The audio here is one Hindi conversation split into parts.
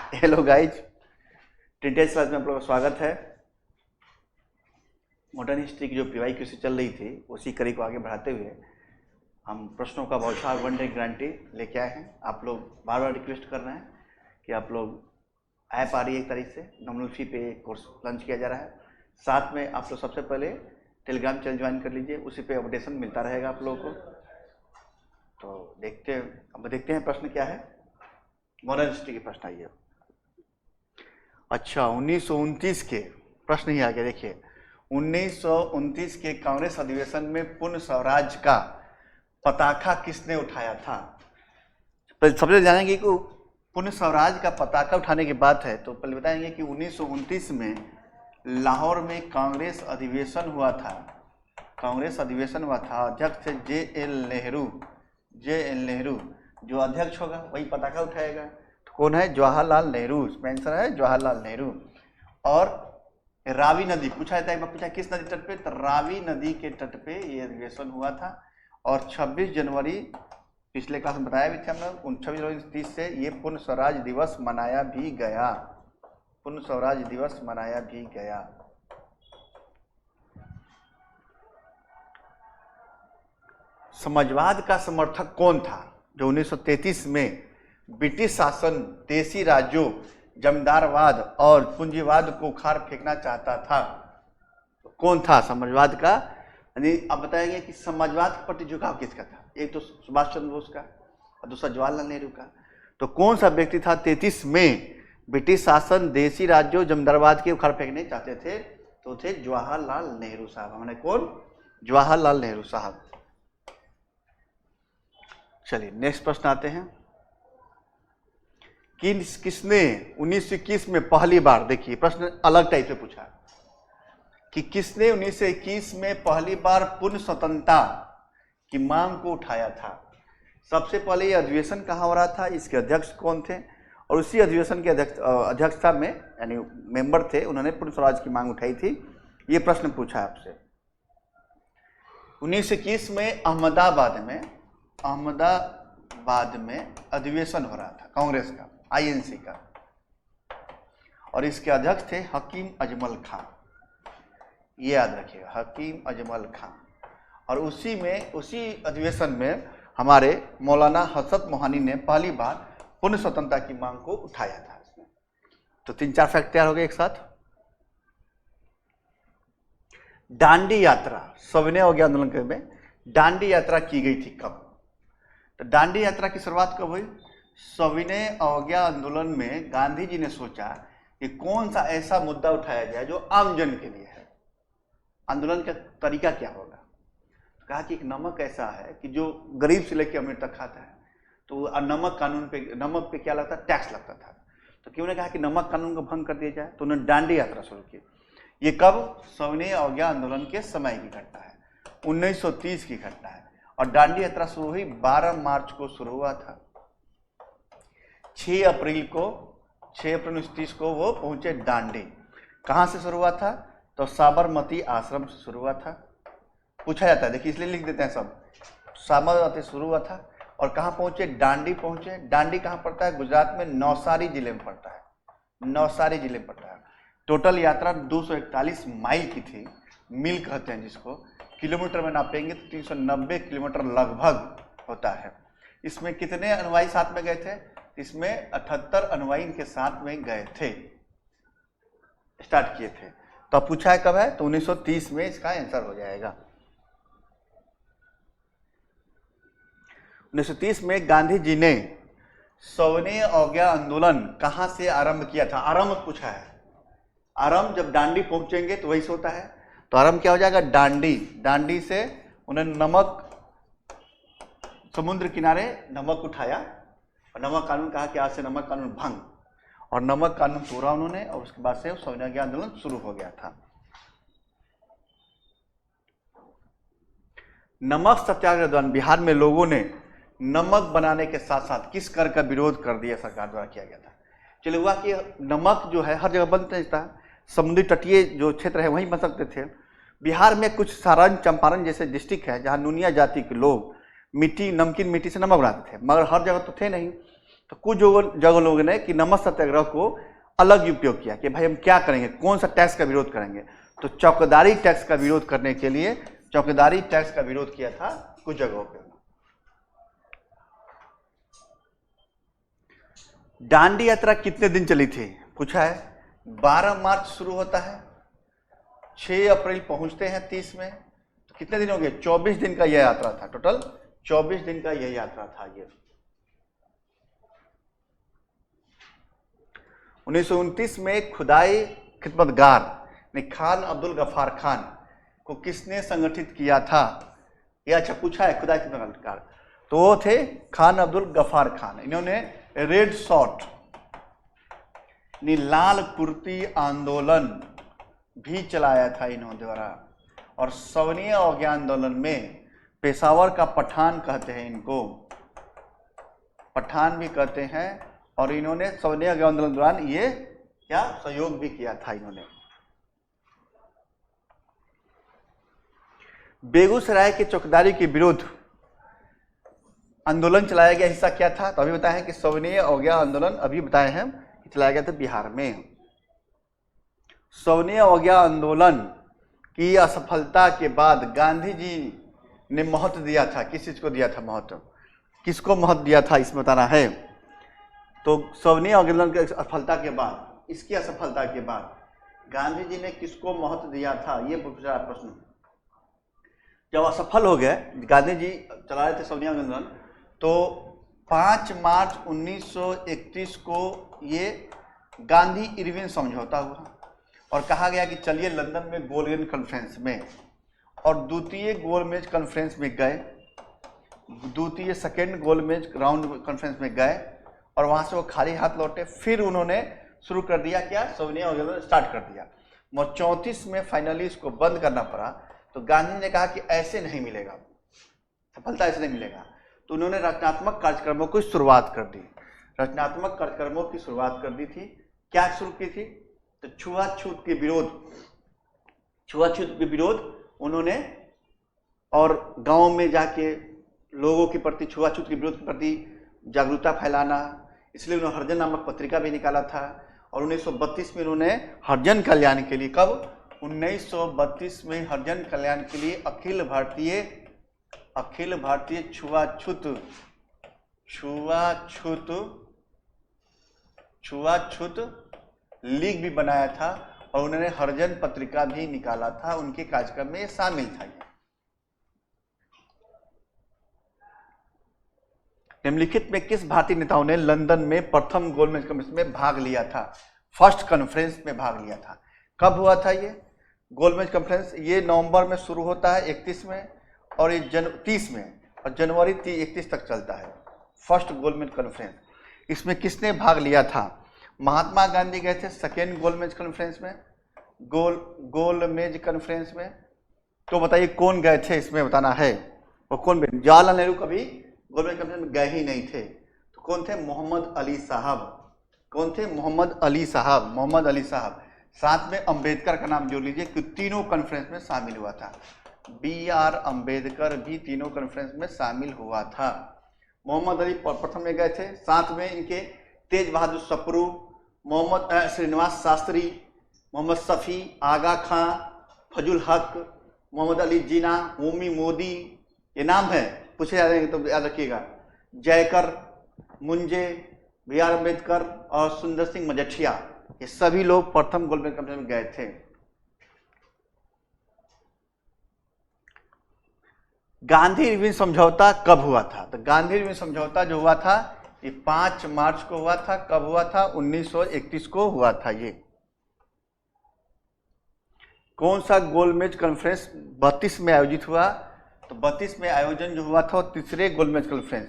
हेलो गाइज, टेंटेज क्लास में आप लोगों का स्वागत है। मॉडर्न हिस्ट्री की जो PYQ से चल रही थी उसी कड़ी को आगे बढ़ाते हुए हम प्रश्नों का बौछार वन डे गारंटी लेके आए हैं। आप लोग बार बार रिक्वेस्ट कर रहे हैं कि आप लोग ऐप आ रही है 1 तारीख से नॉमिनल फी पे कोर्स लॉन्च किया जा रहा है। साथ में आप लोग सबसे पहले टेलीग्राम चैनल ज्वाइन कर लीजिए, उसी पे अपडेशन मिलता रहेगा आप लोगों को। तो देखते हैं प्रश्न क्या है। मॉडर्न हिस्ट्री के प्रश्न आइए। अच्छा, 1929 के प्रश्न ही आ गया। देखिए, 1929 के कांग्रेस अधिवेशन में पूर्ण स्वराज का पताका किसने उठाया था? सबसे जानेंगे कि पूर्ण स्वराज का पताका उठाने की बात है तो पहले बताएंगे कि 1929 में लाहौर में कांग्रेस अधिवेशन हुआ था। अध्यक्ष थे JL नेहरू। जो अध्यक्ष होगा वही पताका उठाएगा। तो कौन है? जवाहरलाल नेहरू। इसमें आंसर है जवाहरलाल नेहरू। और रावी नदी पूछा जाता है, एक बार पूछा किस नदी तट पे? तो रावी नदी के तट पे ये अधिवेशन हुआ था। और 26 जनवरी पिछले क्लास में बताया भी थे हम लोग, 26 जनवरी 1930 से ये पूर्ण स्वराज दिवस मनाया भी गया। समाजवाद का समर्थक कौन था जो 1933 में ब्रिटिश शासन, देशी राज्यों, जमींदारवाद और पूंजीवाद को उखाड़ फेंकना चाहता था? तो कौन था समाजवाद का? यानी अब बताएंगे कि समाजवाद के प्रति झुकाव किसका था। एक तो सुभाष चंद्र बोस का और दूसरा जवाहरलाल नेहरू का। तो कौन सा व्यक्ति था 33 में ब्रिटिश शासन, देशी राज्यों, जमींदारवाद के उखाड़ फेंकने चाहते थे? तो थे जवाहरलाल नेहरू साहब। हमने कौन? जवाहरलाल नेहरू साहब। चलिए नेक्स्ट प्रश्न आते हैं। किसने 1921 में पहली बार, देखिए प्रश्न अलग टाइप से पूछा कि किसने 1921 में पहली बार पूर्ण स्वतंत्रता की मांग को उठाया था? सबसे पहले ये अधिवेशन कहाँ हो रहा था, इसके अध्यक्ष कौन थे, और उसी अधिवेशन के अध्यक्षता में यानी मेंबर थे, उन्होंने पूर्ण स्वराज की मांग उठाई थी। ये प्रश्न पूछा आपसे। 1921 में अहमदाबाद में अधिवेशन हो रहा था कांग्रेस का, INC का, और इसके अध्यक्ष थे हकीम अजमल खां। ये याद रखिएगा, हकीम अजमल खां। और उसी अधिवेशन में हमारे मौलाना हसरत मोहानी ने पहली बार पूर्ण स्वतंत्रता की मांग को उठाया था। इसमें तो 3-4 फैक्ट तैयार हो गए एक साथ। दांडी यात्रा, सविनय अवज्ञा आंदोलन के में दांडी यात्रा की गई थी कब? तो दांडी यात्रा की शुरुआत कब हुई? सविनय अवज्ञा आंदोलन में गांधी जी ने सोचा कि कौन सा ऐसा मुद्दा उठाया जाए जो आम जन के लिए है। आंदोलन का तरीका क्या होगा? तो कहा कि एक नमक ऐसा है कि जो गरीब से लेकर अमीर तक खाता है, तो नमक पे क्या लगता है? टैक्स लगता था। तो क्यों ने कहा कि नमक कानून को भंग कर दिया जाए? तो उन्होंने दांडी यात्रा शुरू की। ये कब? सविनय अवज्ञा आंदोलन के समय की घटना है, 1930 की घटना है। और दांडी यात्रा शुरू हुई 12 मार्च को शुरू हुआ था। 6 अप्रैल 1930 को वो पहुंचे दांडी। कहाँ से शुरू हुआ था? तो साबरमती आश्रम से शुरू हुआ था। पूछा जाता है, देखिए इसलिए लिख देते हैं सब। साबरमती शुरू हुआ था और कहाँ पहुंचे? दांडी पहुंचे। दांडी कहाँ पड़ता है? गुजरात में नवसारी जिले में पड़ता है। टोटल यात्रा 241 माइल की थी, मील कहते हैं जिसको। किलोमीटर में नापेंगे तो 390 किलोमीटर लगभग होता है। इसमें कितने अनुयायी साथ में गए थे? इसमें 78 अनुयायी इनके साथ में गए थे, स्टार्ट किए थे। तो अब पूछा है कब है? तो 1930 में इसका आंसर हो जाएगा। 1930 में गांधी जी ने सविनय अवज्ञा आंदोलन कहाँ से आरंभ किया था? आरंभ पूछा है। आरंभ जब दांडी पहुंचेंगे तो वही से होता है। तो आरंभ क्या हो जाएगा? दांडी से उन्होंने समुद्र किनारे नमक उठाया और नमक कानून कहा कि आज से नमक कानून भंग, और नमक कानून तोड़ा उन्होंने, और उसके बाद से सविनय अवज्ञा आंदोलन शुरू हो गया था। नमक सत्याग्रह दौरान बिहार में लोगों ने नमक बनाने के साथ साथ किस कर का विरोध कर दिया सरकार द्वारा किया गया था? चलिए, हुआ कि नमक जो है हर जगह बनता था, समुद्री तटीय जो क्षेत्र है वहीं बन सकते थे। बिहार में कुछ सारण, चंपारण जैसे डिस्ट्रिक्ट है जहाँ नूनिया जाति के लोग नमकीन मिट्टी से नमक बनाते थे, मगर हर जगह तो थे नहीं। तो कुछ जगह लोगों ने कि नमक सत्याग्रह को अलग उपयोग किया कि भाई हम क्या करेंगे, कौन सा टैक्स का विरोध करेंगे। तो चौकीदारी टैक्स का विरोध करने के लिए चौकीदारी टैक्स का विरोध किया था कुछ जगहों पे। दांडी यात्रा कितने दिन चली थी पूछा है। 12 मार्च शुरू होता है, 6 अप्रैल पहुंचते हैं 30 में, तो कितने दिन हो गए? 24 दिन का यह यात्रा था, टोटल 24 दिन का यह यात्रा था। ये 1929 में खुदाई खिदमतगार ने खान अब्दुल गफ्फार खान को किसने संगठित किया था? यह अच्छा पूछा है, खुदाई खिदमतगार। तो वो थे खान अब्दुल गफ्फार खान। इन्होंने रेड शॉर्ट लाल कुर्ती आंदोलन भी चलाया था इन्होंने द्वारा। और सवनीय अवज्ञा आंदोलन में पेशावर का पठान कहते हैं, इनको पठान भी कहते हैं। और इन्होंने सवनीय अवज्ञा आंदोलन दौरान ये क्या सहयोग भी किया था इन्होंने। बेगूसराय के चौकीदारी के विरुद्ध आंदोलन चलाया गया हिस्सा क्या था? तो अभी बताया है कि सवनीय अवज्ञा आंदोलन अभी बताए हैं कि चलाया गया था बिहार में। सवनीय अवज्ञा आंदोलन की असफलता के बाद गांधी जी ने महत्व दिया था। किस चीज को दिया था महत्व? किसको महत्व दिया था इसमें बताना है। तो सवनीय आंदोलन की असफलता के बाद, इसकी असफलता के बाद गांधी जी ने किसको महत्व दिया था, ये पूछा प्रश्न। जब असफल हो गए गांधी जी चला रहे थे सवनीय आंदोलन, तो 5 मार्च 1931 को ये गांधी इरविन समझौता हुआ और कहा गया कि चलिए लंदन में गोलमेज कॉन्फ्रेंस में, और द्वितीय गोलमेज कॉन्फ्रेंस में गए, द्वितीय सेकेंड गोलमेज राउंड कॉन्फ्रेंस में गए और वहां से वो खाली हाथ लौटे। फिर उन्होंने शुरू कर दिया क्या, सवनीय आंदोलन स्टार्ट कर दिया। और 34 में फाइनली इसको बंद करना पड़ा। तो गांधी ने कहा कि ऐसे नहीं मिलेगा, सफलता ऐसे नहीं मिलेगा। तो उन्होंने रचनात्मक कार्यक्रमों की शुरुआत कर दी। रचनात्मक कार्यक्रमों की शुरुआत कर दी थी। क्या शुरू की थी? तो छुआछूत के विरोध, छुआछूत के विरोध उन्होंने, और गांव में जाके लोगों के प्रति छुआछूत के विरोध के प्रति जागरूकता फैलाना, इसलिए उन्होंने हरिजन नामक पत्रिका भी निकाला था। और 1932 में उन्होंने हरिजन कल्याण के लिए, कब? 1932 में हरिजन कल्याण के लिए अखिल भारतीय छुआछूत लीग भी बनाया था और उन्होंने हरिजन पत्रिका भी निकाला था। उनके कार्यक्रम में ये शामिल था। निम्नलिखित में किस भारतीय नेताओं ने लंदन में प्रथम गोलमेज कॉन्फ्रेंस में भाग लिया था? फर्स्ट कॉन्फ्रेंस में भाग लिया था। कब हुआ था ये गोलमेज कॉन्फ्रेंस? ये नवंबर में शुरू होता है 31 में, और ये 30 में, और जनवरी 31 तक चलता है फर्स्ट गोलमेज कॉन्फ्रेंस। इसमें किसने भाग लिया था? महात्मा गांधी गए थे सेकेंड गोलमेज कॉन्फ्रेंस में, गोलमेज कॉन्फ्रेंस में। तो बताइए कौन गए थे, इसमें बताना है। और कौन? जवाहरलाल नेहरू कभी गोलमेज कॉन्फ्रेंस में गए ही नहीं थे। तो कौन थे? मोहम्मद अली साहब। कौन थे? मोहम्मद अली साहब। साथ में अंबेडकर का नाम जोड़ लीजिए कि तीनों कॉन्फ्रेंस में शामिल हुआ था। BR अंबेडकर भी तीनों कॉन्फ्रेंस में शामिल हुआ था। मोहम्मद अली प्रथम में गए थे, साथ में इनके तेज बहादुर सप्रू, मोहम्मद श्रीनिवास शास्त्री, मोहम्मद शफी, आगा खां, फजुल हक, मोहम्मद अली जिना, मोमी मोदी, ये नाम है, पूछे जाएंगे तो याद रखिएगा। जयकर मुंजे, BR अंबेडकर और सुंदर सिंह मजठिया, ये सभी लोग प्रथम गोलमेज कॉन्फ्रेंस में गए थे। गांधी इरविन समझौता कब हुआ था? तो गांधी इरविन समझौता जो हुआ था ये 5 मार्च को हुआ था। कब हुआ था? 1931 को हुआ था। ये कौन सा गोलमेज कॉन्फ्रेंस 32 में आयोजित हुआ? तो 32 में आयोजन जो हुआ था तीसरे गोलमेज कॉन्फ्रेंस।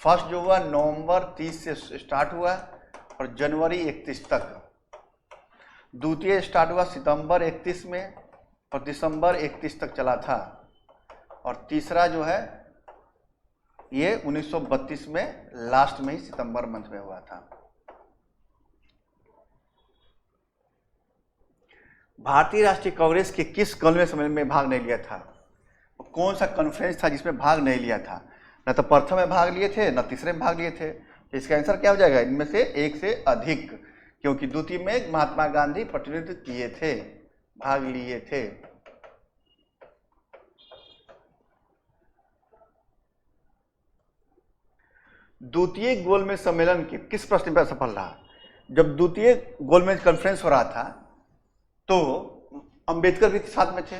फर्स्ट जो हुआ नवंबर 30 से स्टार्ट हुआ और जनवरी 31 तक। द्वितीय स्टार्ट हुआ सितंबर 31 में और दिसंबर 31 तक चला था। और तीसरा जो है ये 1932 में लास्ट में ही सितंबर मंथ में हुआ था। भारतीय राष्ट्रीय कांग्रेस के किस गोलमेज सम्मेलन में भाग नहीं लिया था? कौन सा कॉन्फ्रेंस था जिसमें भाग नहीं लिया था? न तो प्रथम में भाग लिए थे, न तीसरे में भाग लिए थे। इसका आंसर क्या हो जाएगा? इनमें से एक से अधिक, क्योंकि द्वितीय में महात्मा गांधी प्रतिनिधित्व किए थे, भाग लिए थे। द्वितीय गोलमेज सम्मेलन के किस प्रश्न पर सफल रहा? जब द्वितीय गोलमेज कॉन्फ्रेंस हो रहा था तो अंबेडकर भी साथ में थे,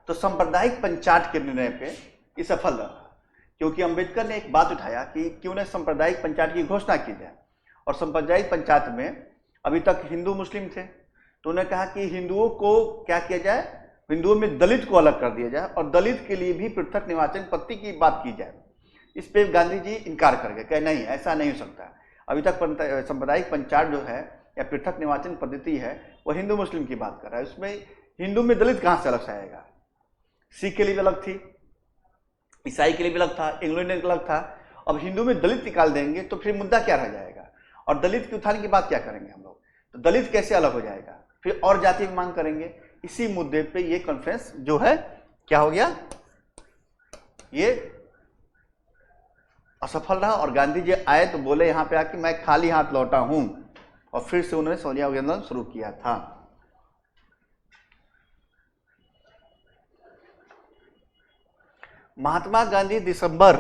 तो सांप्रदायिक पंचायत के निर्णय पे ये सफल रहा, क्योंकि अंबेडकर ने एक बात उठाया कि क्यों न सांप्रदायिक पंचायत की घोषणा की जाए। और सांप्रदायिक पंचायत में अभी तक हिंदू मुस्लिम थे, तो उन्होंने कहा कि हिंदुओं को क्या किया जाए, हिंदुओं में दलित को अलग कर दिया जाए और दलित के लिए भी पृथक निर्वाचन पद्धति की बात की जाए। इस पे गांधी जी इनकार कर गए, कहे नहीं ऐसा नहीं हो सकता। अभी तक सांप्रदायिक पंचायत जो है या पृथक निर्वाचन पद्धति है वो हिंदू मुस्लिम की बात कर रहा है, उसमें हिंदू में दलित कहाँ से अलग से आएगा? सिख के लिए भी अलग थी, ईसाई के लिए भी अलग था, इंग्लैंड के अलग था। अब हिंदू में दलित निकाल देंगे तो फिर मुद्दा क्या रह जाएगा? और दलित की उठाने की बात क्या करेंगे हम लोग? तो दलित कैसे अलग हो जाएगा? फिर और जाति की मांग करेंगे। इसी मुद्दे पे ये कॉन्फ्रेंस जो है क्या हो गया, ये असफल रहा। और गांधी जी आए तो बोले यहाँ पे आके मैं खाली हाथ लौटा हूं, और फिर से उन्होंने सोनिया गांधी आंदोलन शुरू किया था। महात्मा गांधी दिसंबर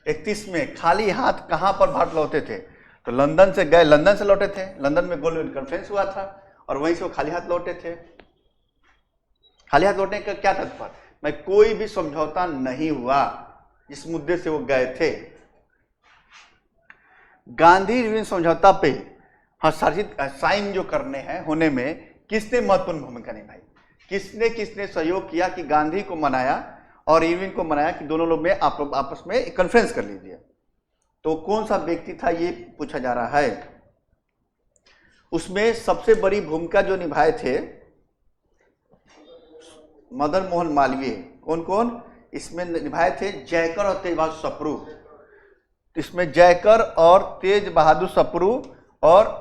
31 में खाली हाथ कहां पर भारत लौटे थे? तो लंदन से गए, लंदन से लौटे थे, लंदन में गोलमेज कॉन्फ्रेंस हुआ था और वहीं से वो खाली हाथ लौटे थे। खाली हाथ लौटने का क्या तात्पर्य? मैं कोई भी समझौता नहीं हुआ, इस मुद्दे से वो गए थे। गांधी इरविन समझौता पे हस्ताक्षरित साइन जो करने हैं होने में किसने महत्वपूर्ण भूमिका निभाई? किसने सहयोग किया कि गांधी को मनाया और इरविन को मनाया कि दोनों लोग में आपस में एक कॉन्फ्रेंस कर लीजिए? तो कौन सा व्यक्ति था ये पूछा जा रहा है। उसमें सबसे बड़ी भूमिका जो निभाए थे मदन मोहन मालवीय। कौन कौन इसमें निभाए थे? जयकर और तेज बहादुर सप्रू। इसमें जयकर और तेज बहादुर सप्रू और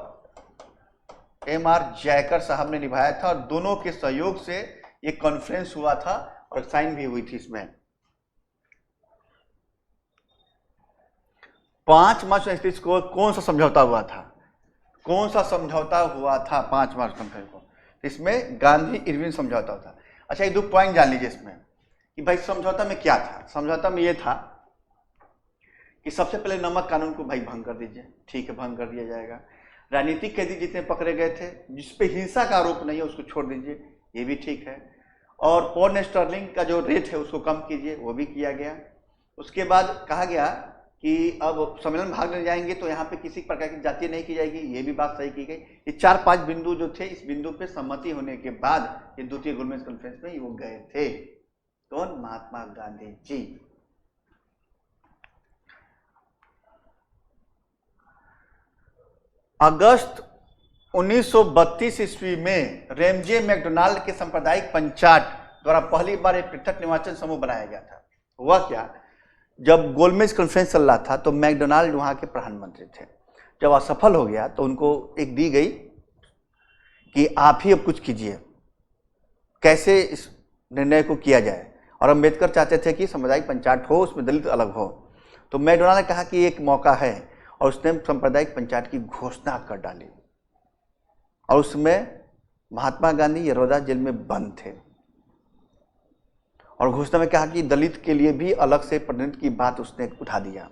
MR जयकर साहब ने निभाया था, और दोनों के सहयोग से ये कॉन्फ्रेंस हुआ था और साइन भी हुई थी। इसमें 5 मार्च 1931 को कौन सा समझौता हुआ था? कौन सा समझौता हुआ था 5 मार्च कॉन्फ्रेंस को? इसमें गांधी इरविन समझौता था। अच्छा, ये 2 पॉइंट जान लीजिए इसमें कि भाई समझौता में क्या था। समझौता में ये था कि सबसे पहले नमक कानून को भाई भंग कर दीजिए, ठीक है, भंग कर दिया जाएगा। राजनीतिक कैदी जितने पकड़े गए थे जिसपे हिंसा का आरोप नहीं है उसको छोड़ दीजिए, ये भी ठीक है। और पौंड स्टर्लिंग का जो रेट है उसको कम कीजिए, वो भी किया गया। उसके बाद कहा गया कि अब सम्मेलन भाग लेने जाएंगे तो यहाँ पे किसी प्रकार की जाति नहीं की जाएगी, ये भी बात सही की गई। ये 4-5 बिंदु जो थे, इस बिंदु पे सहमति होने के बाद ये द्वितीय गोलमेज कॉन्फ्रेंस में वो गए थे। कौन? महात्मा गांधी जी। अगस्त 1932 ईस्वी में रेमजे मैकडोनाल्ड के सांप्रदायिक पंचायत द्वारा पहली बार एक पृथक निर्वाचन समूह बनाया गया था। हुआ क्या, जब गोलमेज कॉन्फ्रेंस चल रहा था तो मैकडोनाल्ड वहाँ के प्रधानमंत्री थे। जब असफल हो गया तो उनको एक दी गई कि आप ही अब कुछ कीजिए, कैसे इस निर्णय को किया जाए। और अम्बेडकर चाहते थे कि सामुदायिक पंचायत हो, उसमें दलित अलग हो। तो मैकडोनाल्ड ने कहा कि एक मौका है, और उसने सांप्रदायिक पंचायत की घोषणा कर डाली। और उसमें महात्मा गांधी यशोदा जेल में बंद थे, और घोषणा में कहा कि दलित के लिए भी अलग से प्रतिनिधित्व की बात उसने उठा दिया।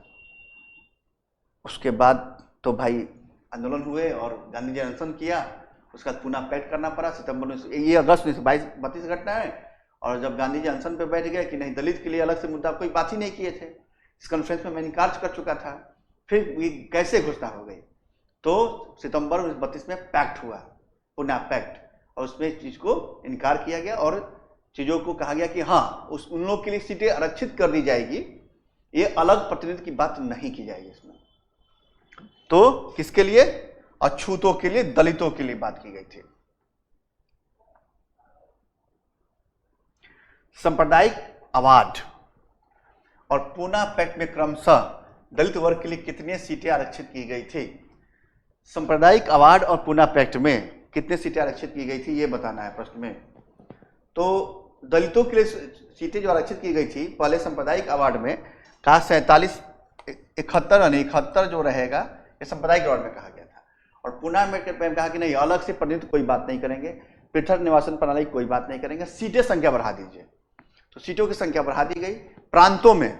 उसके बाद तो भाई आंदोलन हुए और गांधी जी ने अनशन किया। उसका पुनः पैक्ट करना पड़ा सितंबर में। ये अगस्त 1932 घटना है। और जब गांधी जी अनशन पे बैठ गए कि नहीं, दलित के लिए अलग से मुद्दा कोई बात ही नहीं किए थे, इस कॉन्फ्रेंस में मैं इनकार कर चुका था, फिर ये कैसे घोषणा हो गई? तो सितंबर 1932 में पैक्ट हुआ, पुनः पैक्ट, और उसमें इस चीज को इनकार किया गया और चीजों को कहा गया कि हाँ, उन लोग के लिए सीटें आरक्षित कर दी जाएगी, ये अलग प्रतिनिधित्व की बात नहीं की जाएगी इसमें। तो किसके लिए? अछूतों के लिए, दलितों के लिए बात की गई थी। सांप्रदायिक अवार्ड और पूना पैक्ट में क्रमशः दलित वर्ग के लिए कितनी सीटें आरक्षित की गई थी? सांप्रदायिक अवार्ड और पूना पैक्ट में कितनी सीटें आरक्षित की गई थी, ये बताना है प्रश्न में। तो दलितों के लिए सीटें जो आरक्षित की गई थी, पहले सांप्रदायिक अवार्ड में कहा 47 71 यानी 71 जो रहेगा ये संप्रदाय के बारे में कहा गया था। और पुनः में कहा कि नहीं, अलग से प्रतिनिधित्व कोई बात नहीं करेंगे, पृथक निवासन प्रणाली कोई बात नहीं करेंगे, सीटें संख्या बढ़ा दीजिए। तो सीटों की संख्या बढ़ा दी गई। प्रांतों में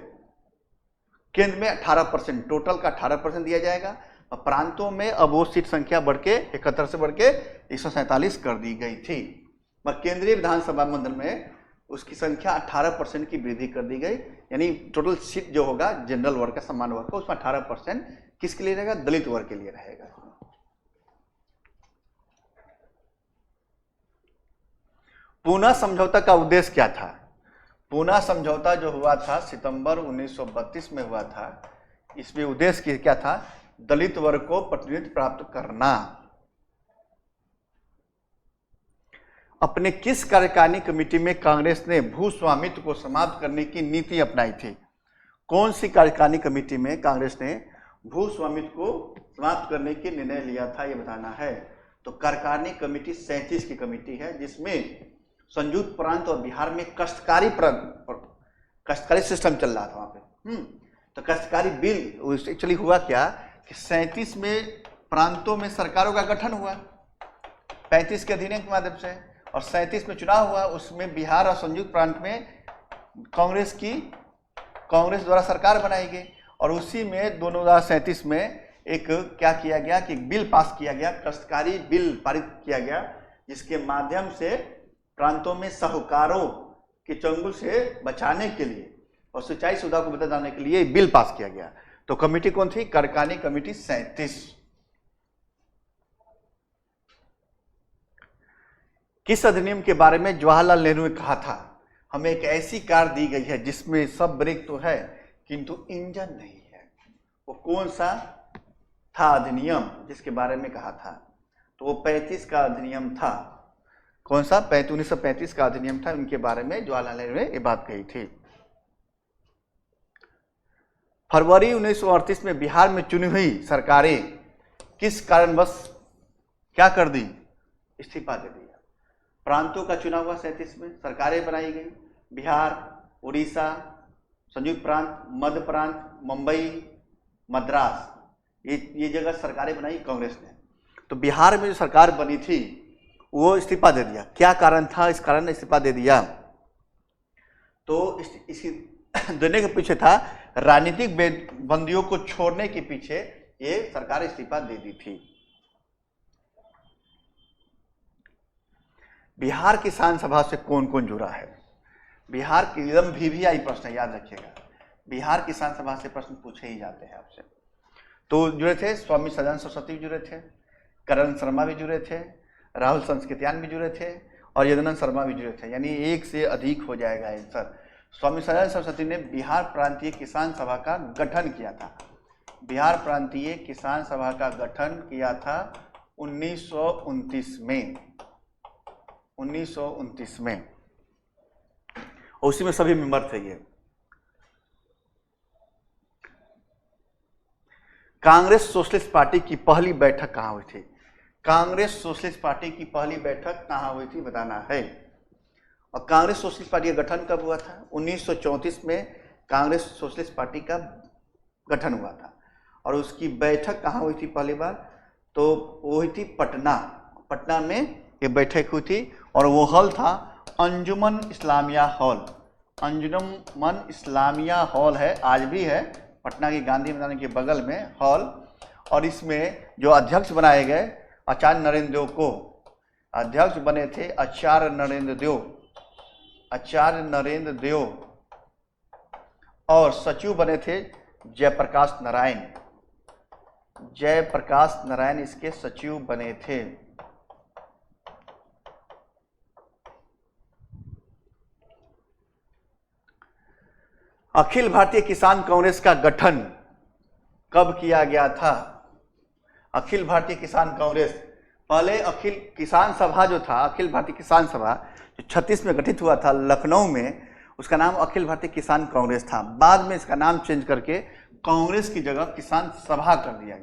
केंद्र में 18%, टोटल का 18% दिया जाएगा, और प्रांतों में अब वो सीट संख्या बढ़ के 71 से बढ़ के 147 कर दी गई थी। पर केंद्रीय विधानसभा मंडल में उसकी संख्या 18% की वृद्धि कर दी गई, यानी टोटल सीट जो होगा जनरल वर्ग का, सामान्य वर्ग का, उसमें 18% किसके लिए रहेगा? दलित वर्ग के लिए रहेगा। पूना समझौता का उद्देश्य क्या था? पूना समझौता जो हुआ था सितंबर 1932 में हुआ था, इसमें उद्देश्य क्या था? दलित वर्ग को प्रतिनिधित्व प्राप्त करना। अपने किस कार्यकारिणी कमेटी में कांग्रेस ने भू स्वामित्व को समाप्त करने की नीति अपनाई थी? कौन सी कार्यकारिणी कमेटी में कांग्रेस ने भू स्वामित्व को समाप्त करने की निर्णय लिया था, ये बताना है। तो कार्यकारिणी कमेटी 37 की कमेटी है, जिसमें संयुक्त प्रांत और बिहार में कष्टकारी सिस्टम चल रहा था वहां पे। तो कष्टकारी बिल एक्चुअली हुआ क्या कि 37 में प्रांतों में सरकारों का गठन हुआ 35 के अधिनियम के माध्यम से, और 37 में चुनाव हुआ। उसमें बिहार और संयुक्त प्रांत में कांग्रेस द्वारा सरकार बनाई गई, और उसी में 2037 में एक क्या किया गया कि एक बिल पास किया गया, कष्टकारी बिल पारित किया गया, जिसके माध्यम से प्रांतों में साहूकारों के चंगुल से बचाने के लिए और सिंचाई सुविधा को बेहतर बनाने के लिए बिल पास किया गया। तो कमेटी कौन थी? कार्यकारिणी कमेटी 37। किस अधिनियम के बारे में जवाहरलाल नेहरू ने कहा था, हमें एक ऐसी कार दी गई है जिसमें सब ब्रेक तो है किंतु इंजन नहीं है? वो कौन सा था अधिनियम जिसके बारे में कहा था? तो वो 35 का अधिनियम था। कौन सा? 1935 का अधिनियम था। उनके बारे में जवाहरलाल नेहरू ने ये बात कही थी। फरवरी 1938 में बिहार में चुनी हुई सरकारें किस कारणवश क्या कर दी? इस्तीफा दे दिया। प्रांतों का चुनाव हुआ 37 में, सरकारें बनाई गई। बिहार, उड़ीसा, संयुक्त प्रांत, मध्य प्रांत, मुंबई, मद्रास, ये जगह सरकारें बनाई कांग्रेस ने। तो बिहार में जो सरकार बनी थी वो इस्तीफा दे दिया। क्या कारण था इस कारण इस्तीफा दे दिया? तो इसी देने के पीछे था राजनीतिक बंदियों को छोड़ने के पीछे ये सरकार इस्तीफा दे दी थी। बिहार किसान सभा से कौन कौन जुड़ा है? बिहार की एकदम VVI प्रश्न याद रखिएगा, बिहार किसान सभा से प्रश्न पूछे ही जाते हैं आपसे। तो जुड़े थे स्वामी सदानंद सरस्वती भी जुड़े थे, करण शर्मा भी जुड़े थे, राहुल संस्कृत्यान भी जुड़े थे, और यदुनंद शर्मा भी जुड़े थे, यानी एक से अधिक हो जाएगा आंसर। स्वामी सदानंद सरस्वती ने बिहार प्रांतीय किसान सभा का गठन किया था। बिहार प्रांतीय किसान सभा का गठन किया था 1929 में, 1929 में, और उसी में सभी मेंबर थे ये। कांग्रेस सोशलिस्ट पार्टी की पहली बैठक कहाँ हुई थी? कांग्रेस सोशलिस्ट पार्टी की पहली बैठक कहाँ हुई थी बताना है। और कांग्रेस सोशलिस्ट पार्टी का गठन कब हुआ था? 1934 में कांग्रेस सोशलिस्ट पार्टी का गठन हुआ था, और उसकी बैठक कहाँ हुई थी पहली बार? तो वो हुई थी पटना में ये बैठक हुई थी, और वो हॉल था अंजुमन इस्लामिया हॉल। अंजुमन इस्लामिया हॉल है, आज भी है, पटना की गांधी मैदान के बगल में हॉल। और इसमें जो अध्यक्ष बनाए गए आचार्य नरेंद्र देव को, अध्यक्ष बने थे आचार्य नरेंद्र देव, और सचिव बने थे जयप्रकाश नारायण इसके सचिव बने थे। अखिल भारतीय किसान कांग्रेस का गठन कब किया गया था? अखिल भारतीय किसान कांग्रेस, पहले अखिल किसान सभा जो था, अखिल भारतीय किसान सभा जो 36 में गठित हुआ था लखनऊ में, उसका नाम अखिल भारतीय किसान कांग्रेस था। बाद में इसका नाम चेंज करके कांग्रेस की जगह किसान सभा कर दिया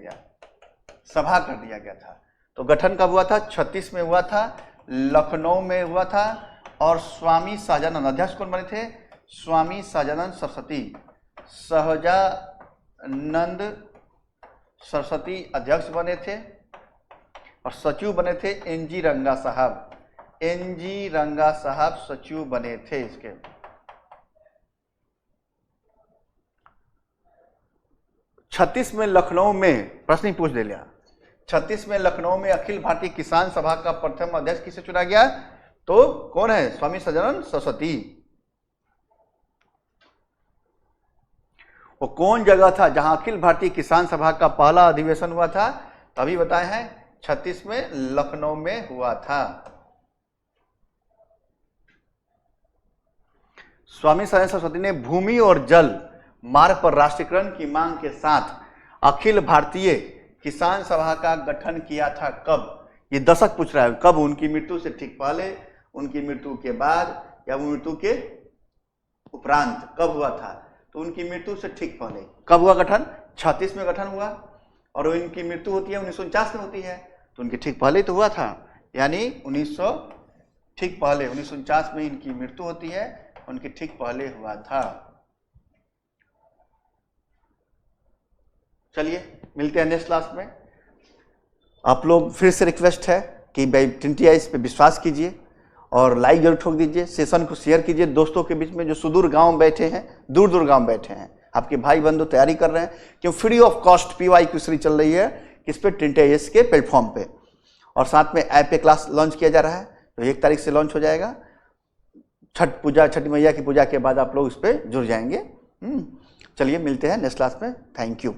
गया था। तो गठन कब हुआ था? 36 में हुआ था, लखनऊ में हुआ था। और स्वामी सहजानंद अध्यक्ष कौन बने थे? स्वामी सहजानंद सरस्वती, नंद सरस्वती अध्यक्ष बने थे और सचिव बने थे NG रंगा साहब। NG रंगा साहब सचिव बने थे इसके। 36 में लखनऊ में प्रश्न ही पूछ दे लिया। 36 में लखनऊ में अखिल भारतीय किसान सभा का प्रथम अध्यक्ष किसे चुना गया? तो कौन है? स्वामी सदानंद सरस्वती। वो कौन जगह था जहां अखिल भारतीय किसान सभा का पहला अधिवेशन हुआ था? अभी बताए हैं 36 में लखनऊ में हुआ था। स्वामी सदानंद सरस्वती ने भूमि और जल मार्ग पर राष्ट्रीयकरण की मांग के साथ अखिल भारतीय किसान सभा का गठन किया था। कब? ये दशक पूछ रहा है। कब? उनकी मृत्यु से ठीक पहले, उनकी मृत्यु के बाद, या मृत्यु के उपरांत कब हुआ था? तो उनकी मृत्यु से ठीक पहले। कब हुआ गठन? 36 में गठन हुआ और उनकी मृत्यु होती है 1949 में होती है, तो उनके ठीक पहले तो हुआ था, यानी 1900 ठीक पहले 1949 में इनकी मृत्यु होती है, उनके ठीक पहले हुआ था। चलिए मिलते हैं नेक्स्ट क्लास में। आप लोग फिर से रिक्वेस्ट है कि भाई टिंटी आइज पे विश्वास कीजिए और लाइक जरूर ठोक दीजिए, सेशन को शेयर कीजिए दोस्तों के बीच में जो सुदूर गांव बैठे हैं, दूर दूर गांव बैठे हैं, आपके भाई बंधु तैयारी कर रहे हैं, क्यों free of cost PYQ series चल रही है किस पे? टिंटी आइज के प्लेटफॉर्म पे। और साथ में ऐप पे क्लास लॉन्च किया जा रहा है, तो 1 तारीख से लॉन्च हो जाएगा। छठ पूजा, छठी मैया की पूजा के बाद आप लोग इस पर जुड़ जाएंगे। चलिए मिलते हैं नेक्स्ट क्लास में। Thank you.